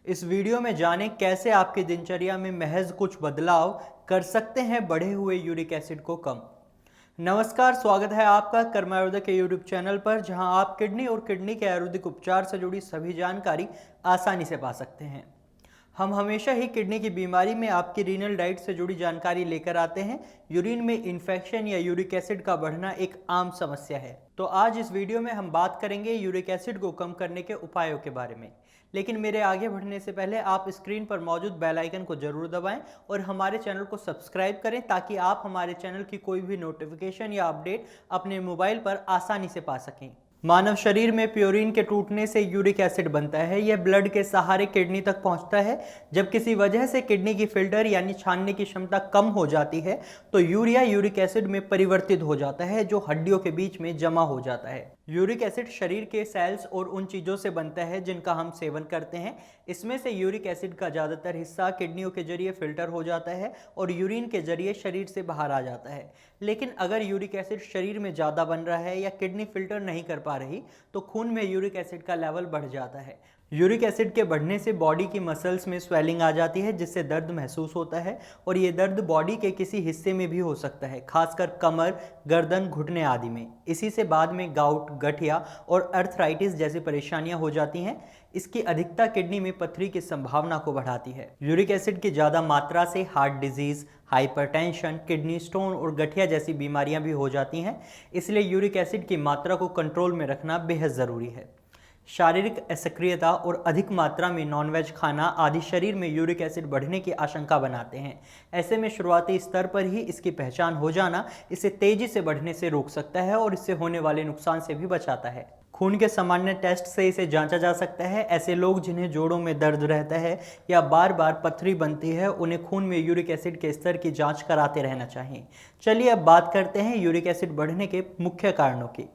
इस वीडियो में जानें कैसे आपकी दिनचर्या में महज कुछ बदलाव कर सकते हैं बढ़े हुए यूरिक एसिड को कम। नमस्कार, स्वागत है आपका कर्म आयुर्वेद के यूट्यूब चैनल पर, जहां आप किडनी और किडनी के आयुर्वेदिक उपचार से जुड़ी सभी जानकारी आसानी से पा सकते हैं। हम हमेशा ही किडनी की बीमारी में आपकी रीनल डाइट से जुड़ी जानकारी लेकर आते हैं। यूरिन में इन्फेक्शन या यूरिक एसिड का बढ़ना एक आम समस्या है। तो आज इस वीडियो में हम बात करेंगे यूरिक एसिड को कम करने के उपायों के बारे में। लेकिन मेरे आगे बढ़ने से पहले आप स्क्रीन पर मौजूद बेल आइकन को जरूर दबाएं और हमारे चैनल को सब्सक्राइब करें, ताकि आप हमारे चैनल की कोई भी नोटिफिकेशन या अपडेट अपने मोबाइल पर आसानी से पा सकें। मानव शरीर में प्योरीन के टूटने से यूरिक एसिड बनता है। यह ब्लड के सहारे किडनी तक पहुंचता है। जब किसी वजह से किडनी की फिल्टर यानी छानने की क्षमता कम हो जाती है तो यूरिया यूरिक एसिड में परिवर्तित हो जाता है, जो हड्डियों के बीच में जमा हो जाता है। यूरिक एसिड शरीर के सेल्स और उन चीज़ों से बनता है जिनका हम सेवन करते हैं। इसमें से यूरिक एसिड का ज़्यादातर हिस्सा किडनियों के जरिए फिल्टर हो जाता है और यूरिन के जरिए शरीर से बाहर आ जाता है। लेकिन अगर यूरिक एसिड शरीर में ज़्यादा बन रहा है या किडनी फिल्टर नहीं कर पा रही तो खून में यूरिक एसिड का लेवल बढ़ जाता है। यूरिक एसिड के बढ़ने से बॉडी की मसल्स में स्वेलिंग आ जाती है, जिससे दर्द महसूस होता है और ये दर्द बॉडी के किसी हिस्से में भी हो सकता है, खासकर कमर, गर्दन, घुटने आदि में। इसी से बाद में गाउट, गठिया और अर्थराइटिस जैसी परेशानियां हो जाती हैं। इसकी अधिकता किडनी में पथरी की संभावना को बढ़ाती है। यूरिक एसिड की ज़्यादा मात्रा से heart disease, hypertension, kidney stone और गठिया जैसी बीमारियां भी हो जाती हैं। इसलिए यूरिक एसिड की मात्रा को कंट्रोल में रखना बेहद ज़रूरी है। शारीरिक असक्रियता और अधिक मात्रा में नॉनवेज खाना आदि शरीर में यूरिक एसिड बढ़ने की आशंका बनाते हैं। ऐसे में शुरुआती स्तर पर ही इसकी पहचान हो जाना इसे तेजी से बढ़ने से रोक सकता है और इससे होने वाले नुकसान से भी बचाता है। खून के सामान्य टेस्ट से इसे जांचा जा सकता है। ऐसे लोग जिन्हें जोड़ों में दर्द रहता है या बार बार पथरी बनती है, उन्हें खून में यूरिक एसिड के स्तर की जांच कराते रहना चाहिए। चलिए अब बात करते हैं यूरिक एसिड बढ़ने के मुख्य कारणों की।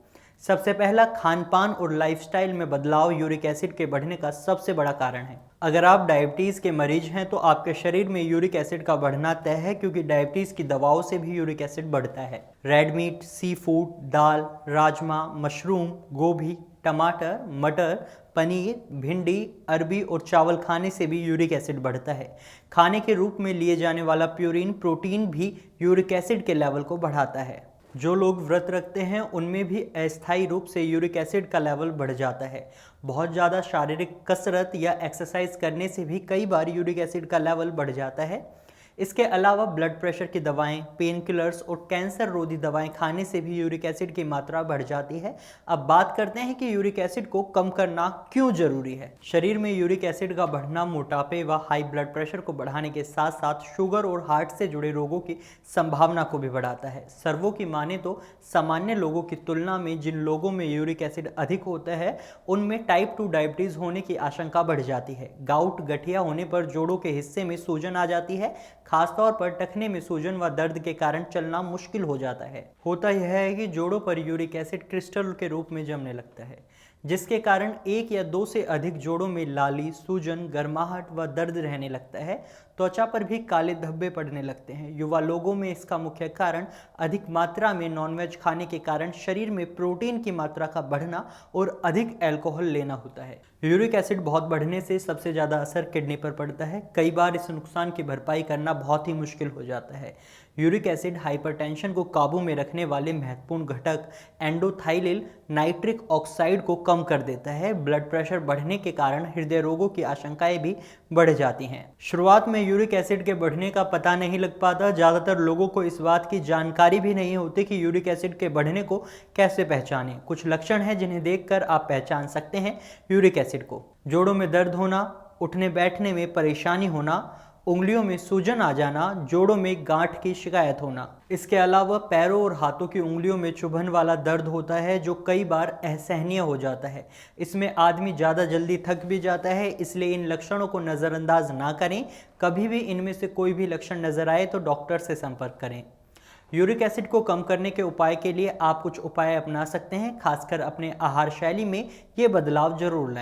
सबसे पहला, खान पान और लाइफस्टाइल में बदलाव यूरिक एसिड के बढ़ने का सबसे बड़ा कारण है। अगर आप डायबिटीज़ के मरीज हैं तो आपके शरीर में यूरिक एसिड का बढ़ना तय है, क्योंकि डायबिटीज़ की दवाओं से भी यूरिक एसिड बढ़ता है। रेड मीट, सी फूड, दाल, राजमा, मशरूम, गोभी, टमाटर, मटर, पनीर, भिंडी, अरबी और चावल खाने से भी यूरिक एसिड बढ़ता है। खाने के रूप में लिए जाने वाला प्यूरिन प्रोटीन भी यूरिक एसिड के लेवल को बढ़ाता है। जो लोग व्रत रखते हैं उनमें भी अस्थायी रूप से यूरिक एसिड का लेवल बढ़ जाता है। बहुत ज़्यादा शारीरिक कसरत या एक्सरसाइज करने से भी कई बार यूरिक एसिड का लेवल बढ़ जाता है। इसके अलावा ब्लड प्रेशर की दवाएं, पेन किलर्स और कैंसर रोधी दवाएं खाने से भी यूरिक एसिड की मात्रा बढ़ जाती है। अब बात करते हैं कि यूरिक एसिड को कम करना क्यों जरूरी है। शरीर में यूरिक एसिड का बढ़ना मोटापे व हाई ब्लड प्रेशर को बढ़ाने के साथ साथ शुगर और हार्ट से जुड़े रोगों की संभावना को भी बढ़ाता है। सर्वों की माने तो सामान्य लोगों की तुलना में जिन लोगों में यूरिक एसिड अधिक होता है उनमें टाइप 2 डायबिटीज होने की आशंका बढ़ जाती है। गाउट, गठिया होने पर जोड़ों के हिस्से में सूजन आ जाती है। खासतौर पर टखने में सूजन व दर्द के कारण चलना मुश्किल हो जाता है। होता यह है कि जोड़ों पर यूरिक एसिड क्रिस्टल के रूप में जमने लगता है, जिसके कारण एक या दो से अधिक जोड़ों में लाली, सूजन, गर्माहट व दर्द रहने लगता है। त्वचा पर भी काले धब्बे पड़ने लगते हैं। युवा लोगों में इसका मुख्य कारण अधिक मात्रा में नॉनवेज खाने के कारण शरीर में प्रोटीन की मात्रा का बढ़ना और अधिक अल्कोहल लेना होता है। यूरिक एसिड बहुत बढ़ने से सबसे ज़्यादा असर किडनी पर पड़ता है। कई बार इस नुकसान की भरपाई करना बहुत ही मुश्किल हो जाता है। यूरिक एसिड हाइपरटेंशन को काबू में रखने वाले महत्वपूर्ण घटक एंडोथाइलिल नाइट्रिक ऑक्साइड को कम कर देता है। ब्लड प्रेशर बढ़ने के कारण हृदय रोगों की आशंकाएं भी बढ़ जाती हैं। शुरुआत में यूरिक एसिड के बढ़ने का पता नहीं लग पाता। ज़्यादातर लोगों को इस बात की जानकारी भी नहीं होती कि यूरिक एसिड के बढ़ने को कैसे पहचानें। कुछ लक्षण हैं जिन्हें देखकर आप पहचान सकते हैं यूरिक एसिड को। जोड़ों में दर्द होना, उठने बैठने में परेशानी होना, उंगलियों में सूजन आ जाना, जोड़ों में गांठ की शिकायत होना। इसके अलावा पैरों और हाथों की उंगलियों में चुभन वाला दर्द होता है, जो कई बार असहनीय हो जाता है। इसमें आदमी ज़्यादा जल्दी थक भी जाता है, इसलिए इन लक्षणों को नज़रअंदाज ना करें। कभी भी इनमें से कोई भी लक्षण नजर आए तो डॉक्टर से संपर्क करें। यूरिक एसिड को कम करने के उपाय के लिए आप कुछ उपाय अपना सकते हैं। खासकर अपने आहार शैली में ये बदलाव जरूर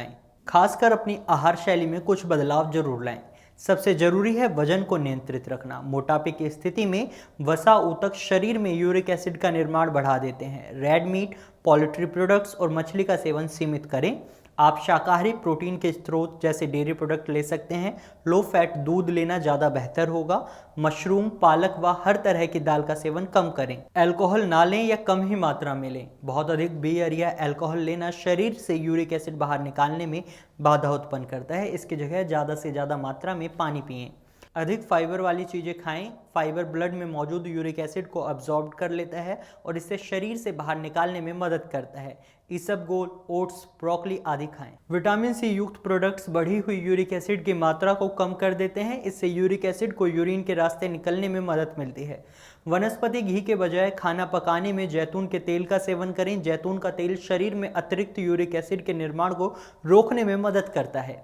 लाएं। सबसे जरूरी है वजन को नियंत्रित रखना। मोटापे की स्थिति में वसा ऊतक शरीर में यूरिक एसिड का निर्माण बढ़ा देते हैं। रेड मीट, पोल्ट्री प्रोडक्ट्स और मछली का सेवन सीमित करें। आप शाकाहारी प्रोटीन के स्रोत जैसे डेयरी प्रोडक्ट ले सकते हैं। लो फैट दूध लेना ज़्यादा बेहतर होगा। मशरूम, पालक व हर तरह की दाल का सेवन कम करें। अल्कोहल ना लें या कम ही मात्रा में लें। बहुत अधिक बियर या अल्कोहल लेना शरीर से यूरिक एसिड बाहर निकालने में बाधा उत्पन्न करता है। इसकी जगह ज़्यादा से ज़्यादा मात्रा में पानी पिएं। अधिक फाइबर वाली चीज़ें खाएं। फाइबर ब्लड में मौजूद यूरिक एसिड को अब्जॉर्ब कर लेता है और इसे शरीर से बाहर निकालने में मदद करता है। इसबगोल, ओट्स, ब्रोकली आदि खाएं। विटामिन सी युक्त प्रोडक्ट्स बढ़ी हुई यूरिक एसिड की मात्रा को कम कर देते हैं। इससे यूरिक एसिड को यूरिन के रास्ते निकलने में मदद मिलती है। वनस्पति घी के बजाय खाना पकाने में जैतून के तेल का सेवन करें। जैतून का तेल शरीर में अतिरिक्त यूरिक एसिड के निर्माण को रोकने में मदद करता है।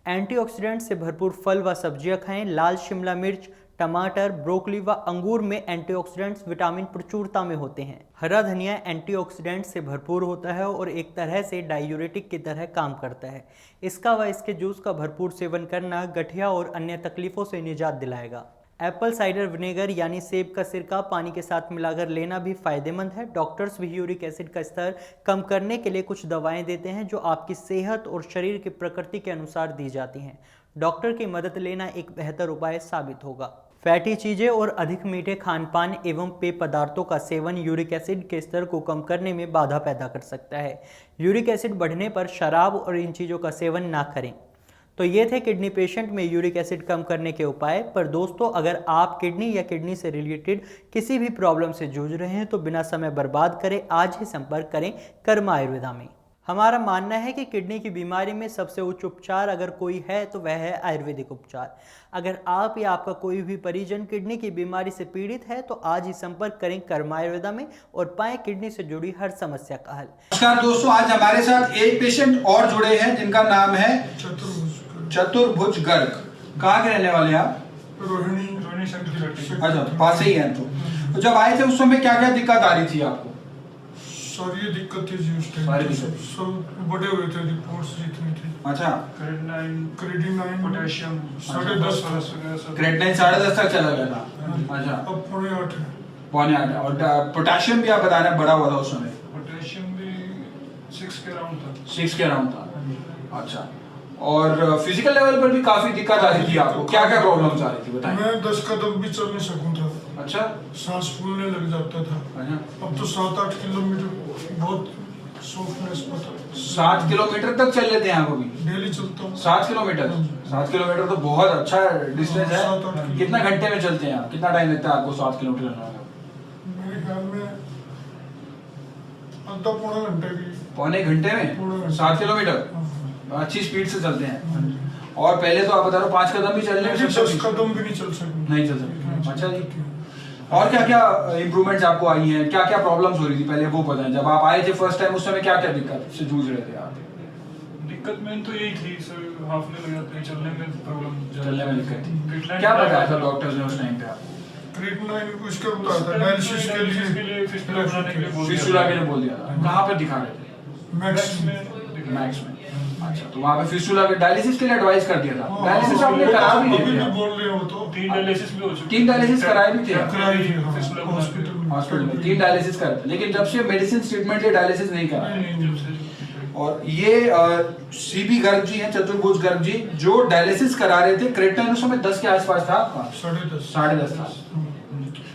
एंटीऑक्सीडेंट से भरपूर फल व सब्जियां खाएं। लाल शिमला मिर्च, टमाटर, ब्रोकली व अंगूर में एंटीऑक्सीडेंट्स विटामिन प्रचुरता में होते हैं। हरा धनिया एंटीऑक्सीडेंट से भरपूर होता है और एक तरह से डायूरेटिक की तरह काम करता है। इसका व इसके जूस का भरपूर सेवन करना गठिया और अन्य तकलीफों से निजात दिलाएगा। एप्पल साइडर विनेगर यानी सेब का सिरका पानी के साथ मिलाकर लेना भी फायदेमंद है। डॉक्टर्स भी यूरिक एसिड का स्तर कम करने के लिए कुछ दवाएं देते हैं जो आपकी सेहत और शरीर की प्रकृति के अनुसार दी जाती हैं। डॉक्टर की मदद लेना एक बेहतर उपाय साबित होगा। फैटी चीज़ें और अधिक मीठे खानपान एवं पेय पदार्थों का सेवन यूरिक एसिड के स्तर को कम करने में बाधा पैदा कर सकता है। यूरिक एसिड बढ़ने पर शराब और इन चीज़ों का सेवन ना करें। तो ये थे किडनी पेशेंट में यूरिक एसिड कम करने के उपाय। पर दोस्तों, अगर आप किडनी या किडनी से रिलेटेड किसी भी प्रॉब्लम से जूझ रहे हैं तो बिना समय बर्बाद करें आज ही संपर्क करें कर्मा आयुर्वेदा में। हमारा मानना है कि किडनी की बीमारी में सबसे उच्च उपचार अगर कोई है तो वह है आयुर्वेदिक उपचार। अगर आप या आपका कोई भी परिजन किडनी की बीमारी से पीड़ित है तो आज ही संपर्क करें कर्मा आयुर्वेदा में और पाएं किडनी से जुड़ी हर समस्या का हल। नमस्कार दोस्तों, आज हमारे साथ एक पेशेंट और जुड़े हैं जिनका नाम है चतुर्भुज गर्ग। कहाँ के रहने वाले हैं आप? रोहिणी शक्ति। अच्छा, पास ही हैं। तो जब आए थे उस समय क्या क्या दिक्कत आ रही थी आपको? सर ये दिक्कत थी जी उस टाइम। सब बड़े हुए थे, रिपोर्ट्स जितनी थी। अच्छा, क्रेडिनाइन पोटेशियम 10.5 क्रेडिनाइन 10.5 तक चला गया था। अच्छा, अब पौने 8 और पोटेशियम भी आप बता रहे हैं बड़ा हुआ था उस समय? पोटेशियम भी 6 के अराउंड था। 6 के अराउंड था। अच्छा, और फिजिकल लेवल पर भी काफी दिक्कत आ रही थी आपको? क्या क्या प्रॉब्लम्स आ रही थी बताएं? मैं 10 कदम भी चल नहीं सकूं था। अच्छा, सांस फूलने लग जाता था। अच्छा, अब तो 7-8 किलोमीटर बहुत सॉफ्टनेस पता। 7 किलोमीटर तक चल लेते हैं आप अभी? डेली चलता हूँ। 7 किलोमीटर? 7 किलोमीटर तो बहुत अच्छा डिस्टेंस है। 7-8 कितना घंटे में चलते हैं आप? कितना टाइम लगता है आपको 7 किलोमीटर चलने में? मेरे ख्याल में आधा पौना घंटे की। पौने घंटे में 7 किलोमीटर? अच्छी स्पीड से चलते हैं। और पहले तो आप बता रहे हो 5 कदम भी चलने में 10 कदम भी नहीं चल सकते। नहीं चल सकते। अच्छा जी, और क्या क्या इम्प्रूवमेंट्स आपको आई हैं? क्या क्या प्रॉब्लम्स हो रही थी पहले वो बताएं। जब आप आए थे फर्स्ट टाइम उस समय क्या क्या दिक्कत से जूझ रहे थे आप? दिक्कत मेन तो यही थी सर, हाफने लग जाते हैं, चलने में प्रॉब्लम। चलने में दिक्कत थी। क्या बताया था डॉक्टर्स ने उस टाइम पे आपको? क्रेडिनाइन उसका बताया था, डायलिसिस के लिए फिस्टुला बनाने के लिए बोल दिया। फिस्टुला के लिए बोल दिया था। कहाँ पर दिखा रहे थे? मैक्स में। अच्छा, तो वहाँ पे फिस्टुला के डायलिसिस के लिए एडवाइस कर दिया था। डायलिसिस आपने करा भी अभी नहीं? भी बोल रहे हो तो 3 डायलिसिस भी हो चुके। 3 डायलिसिस कराए भी थे? हॉस्पिटल में 3 डायलिसिस कराए थे, लेकिन जब से मेडिसिन ट्रीटमेंट लिए डायलिसिस नहीं करा। और ये सीबी गर्ग जी हैं, चतुर्भुज गर्ग जी, जो डायलिसिस करा रहे थे। क्रेडिनाइन उस समय 10 के आसपास था आपका? 10.5 था।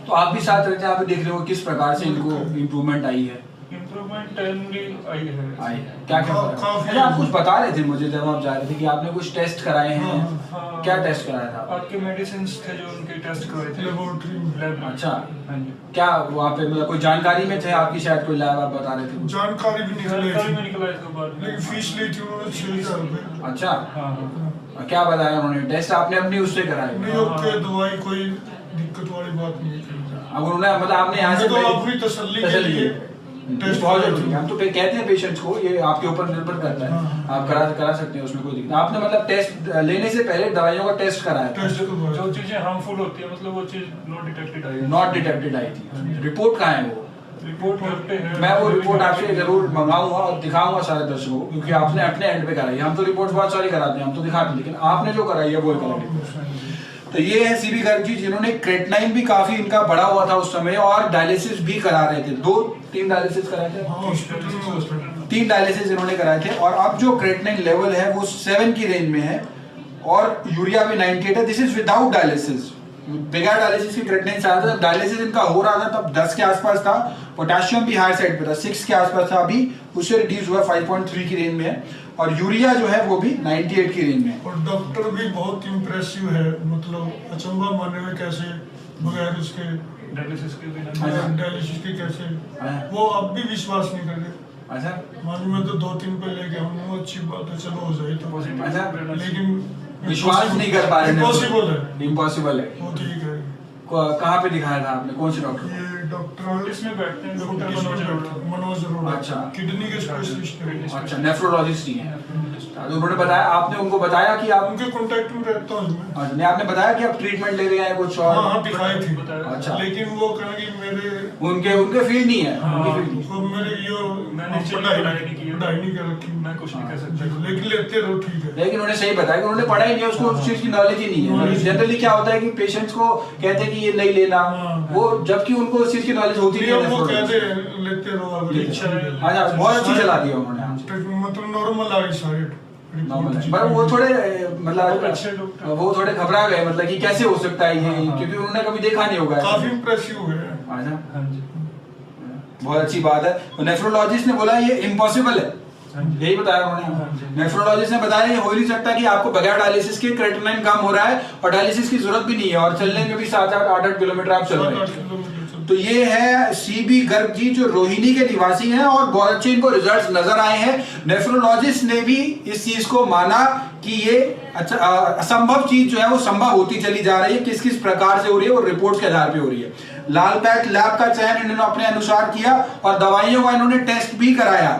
तो आप भी साथ रहते हैं, आप देख रहे हो किस प्रकार से इनको इम्प्रूवमेंट आई है? इम्प्रूवमेंट टाइमली आई है। क्या क्या अच्छा, आप कुछ बता रहे थे मुझे जब आप जा रहे थे कि आपने कुछ टेस्ट कराए हैं। क्या टेस्ट कराया था? आपके मेडिसिन थे जो उनके टेस्ट करवाए थे लेबोरेटरी में। अच्छा, क्या वहाँ पे मतलब कोई जानकारी में थे आपकी? शायद कोई लैब आप बता रहे थे? जानकारी भी निकला इसके बाद, लेकिन फीस ली थी उन्होंने 6,000 रुपए। अच्छा, क्या बताया उन्होंने? टेस्ट आपने अपनी उससे कराए? नहीं, ओके, दवाई कोई दिक्कत वाली बात नहीं थी। अब उन्होंने मतलब आपने यहाँ से तो अपनी तसल्ली के लिए टेस्ट बहुत जरूरी है। हम तो कहते हैं पेशेंट्स को, ये आपके ऊपर निर्भर करता है, आप करा सकते हैं, उसमें कोई दिक्कत। आपने मतलब टेस्ट लेने से पहले दवाइयों का टेस्ट कराया था? जो चीजें हार्मफुल होती है मतलब वो चीज नॉट डिटेक्टेड आई थी। रिपोर्ट कहाँ है वो? रिपोर्ट घर पे है। मैं वो रिपोर्ट आपसे जरूर मंगाऊंगा और दिखाऊंगा सारे दर्शकों को, क्योंकि आपने अपने एंड पे कराई है। हम तो रिपोर्ट बहुत सारी कराते हैं, हम तो दिखाते हैं, लेकिन आपने जो कराई है वो कराई। तो ये है सीबी गर्ग जी, जिन्होंने क्रेडिनाइन भी काफी इनका बड़ा हुआ था उस समय और डायलिसिस भी करा रहे थे। 2-3 डायलिसिस कराए थे। 3 डायलिसिस इन्होंने कराए थे और अब जो क्रेटिनिन लेवल है वो 7 की रेंज में है और यूरिया भी 98 है। This is without dialysis. बगैर डायलिसिस की क्रेटिनिन से आता था, डायलिसिस इनका हो रहा था तब 10 के आसपास था, पोटेशियम भी हाई साइड पे था, 6 के आसपास था, अभी उससे रिड्यूस हुआ 5.3 की रेंज में है और यूरिया जो है वो भी 98 की रेंज में है। और डॉक्टर भी बहुत इम्प्रेसिव है, मतलब अचंभा मानने में कैसे बगैर उसके डायलिसिस के बिना डायलिसिस के कैसे वो अब भी विश्वास नहीं कर रहे। अच्छा, मान में तो 2-3 पे लेके हम अच्छी बात है, चलो हो जाए तो, अच्छा, लेकिन विश्वास नहीं कर पा रहे। इम्पॉसिबल है, इम्पॉसिबल है। वो ठीक है। कहाँ पे दिखाया था आपने, कौन से डॉक्टर? ये डॉक्टर इसमें बैठते हैं डॉक्टर मनोज अरोड़ा, अच्छा। किडनी के स्पेशलिस्ट है। अच्छा, नेफ्रोलॉजिस्ट ही हैं। तो उन्होंने बताया, आपने उनको बताया कि आप उनके कांटेक्ट में रहता हूँ मैं। अच्छा, नहीं आपने बताया कि आप ट्रीटमेंट ले रहे हैं कुछ और? हाँ दिखाई थी, अच्छा, लेकिन वो कहा कि मेरे उनके फील्ड नहीं है, उनकी फील्ड नहीं। तो मेरे ये मैंने पढ़ाई नहीं की, पढ़ाई नहीं कर रखी, मैं कुछ नहीं कह सकता, लेकिन लेते रहो ठीक है। लेकिन उन्होंने सही बताया कि उन्होंने पढ़ा ही नहीं है, उसको उस चीज की नॉलेज ही नहीं है। जनरली क्या होता है कि पेशेंट्स को कहते हैं कि ये नहीं लेना, वो जबकि उनको उस चीज की नॉलेज होती नहीं है। वो कहते हैं लेते रहो अगर इच्छा है। अच्छा, बहुत अच्छी चला दिया उन्होंने। मतलब नॉर्मल आ गई सारी नॉर्मल है, पर वो थोड़े मतलब अच्छे डॉक्टर, वो थोड़े घबरा गए, मतलब कि कैसे हो सकता है ये, क्योंकि उन्होंने कभी देखा नहीं होगा। काफी इम्प्रेसिव हुए। अच्छा, हाँ जी, बहुत अच्छी बात है। तो नेफ्रोलॉजिस्ट ने बोला ये इम्पॉसिबल है, यही बताया उन्होंने। नेफ्रोलॉजिस्ट ने बताया ये हो ही नहीं सकता कि आपको बगैर डायलिसिस के क्रेटिनिन कम हो रहा है और डायलिसिस की जरूरत भी नहीं है और चलने में भी 7-8 किलोमीटर आप चल रहे हैं। तो ये है सीबी गर्ग जी जो रोहिणी के निवासी हैं और बहुत अच्छे इनको रिजल्ट्स नजर आए हैं। नेफ्रोलॉजिस्ट ने भी इस चीज को माना कि ये अच्छा असंभव चीज जो है वो संभव होती चली जा रही है। किस किस प्रकार से हो रही है वो रिपोर्ट्स के आधार पे हो रही है। लालपेट लैब का चयन इन्होंने अपने अनुसार किया और दवाइयों का इन्होंने टेस्ट भी कराया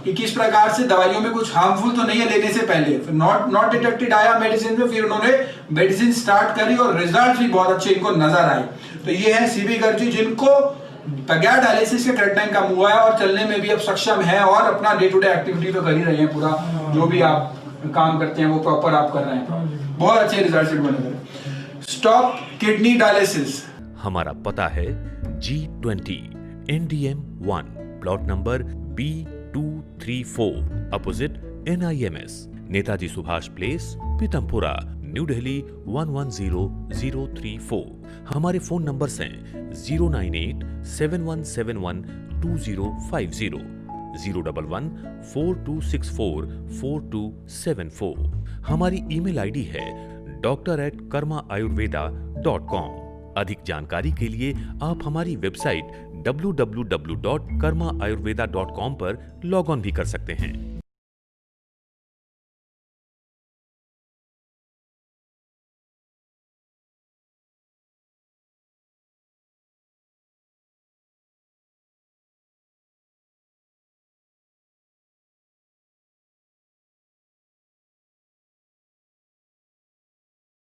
कि किस प्रकार से दवाइयों में कुछ हार्मफुल तो नहीं है लेने से पहले। नॉट डिटेक्टेड आया मेडिसिन में, फिर उन्होंने मेडिसिन स्टार्ट करी और रिजल्ट भी बहुत अच्छे इनको नजर आए। तो ये है सीबी गर्ग जी जिनको बगैर डायलिसिस के क्रेटिनिन कम हुआ है और चलने में भी अब सक्षम है और अपना डे टू डे एक्टिविटी तो कर ही रहे हैं, पूरा जो भी आप काम करते हैं वो प्रॉपर आप कर रहे हैं। बहुत अच्छे रिजल्ट बने। Stop kidney dialysis. हमारा पता है G20 NDM 1 plot number B234 opposite NIMS Netaji Subhash place Pitampura new Delhi 110034। हमारे फोन नंबर्स हैं 09871712050 01142644274। हमारी ईमेल आईडी है doctor@karmaayurveda.com। अधिक जानकारी के लिए आप हमारी वेबसाइट www.karmaayurveda.com पर लॉग ऑन भी कर सकते हैं।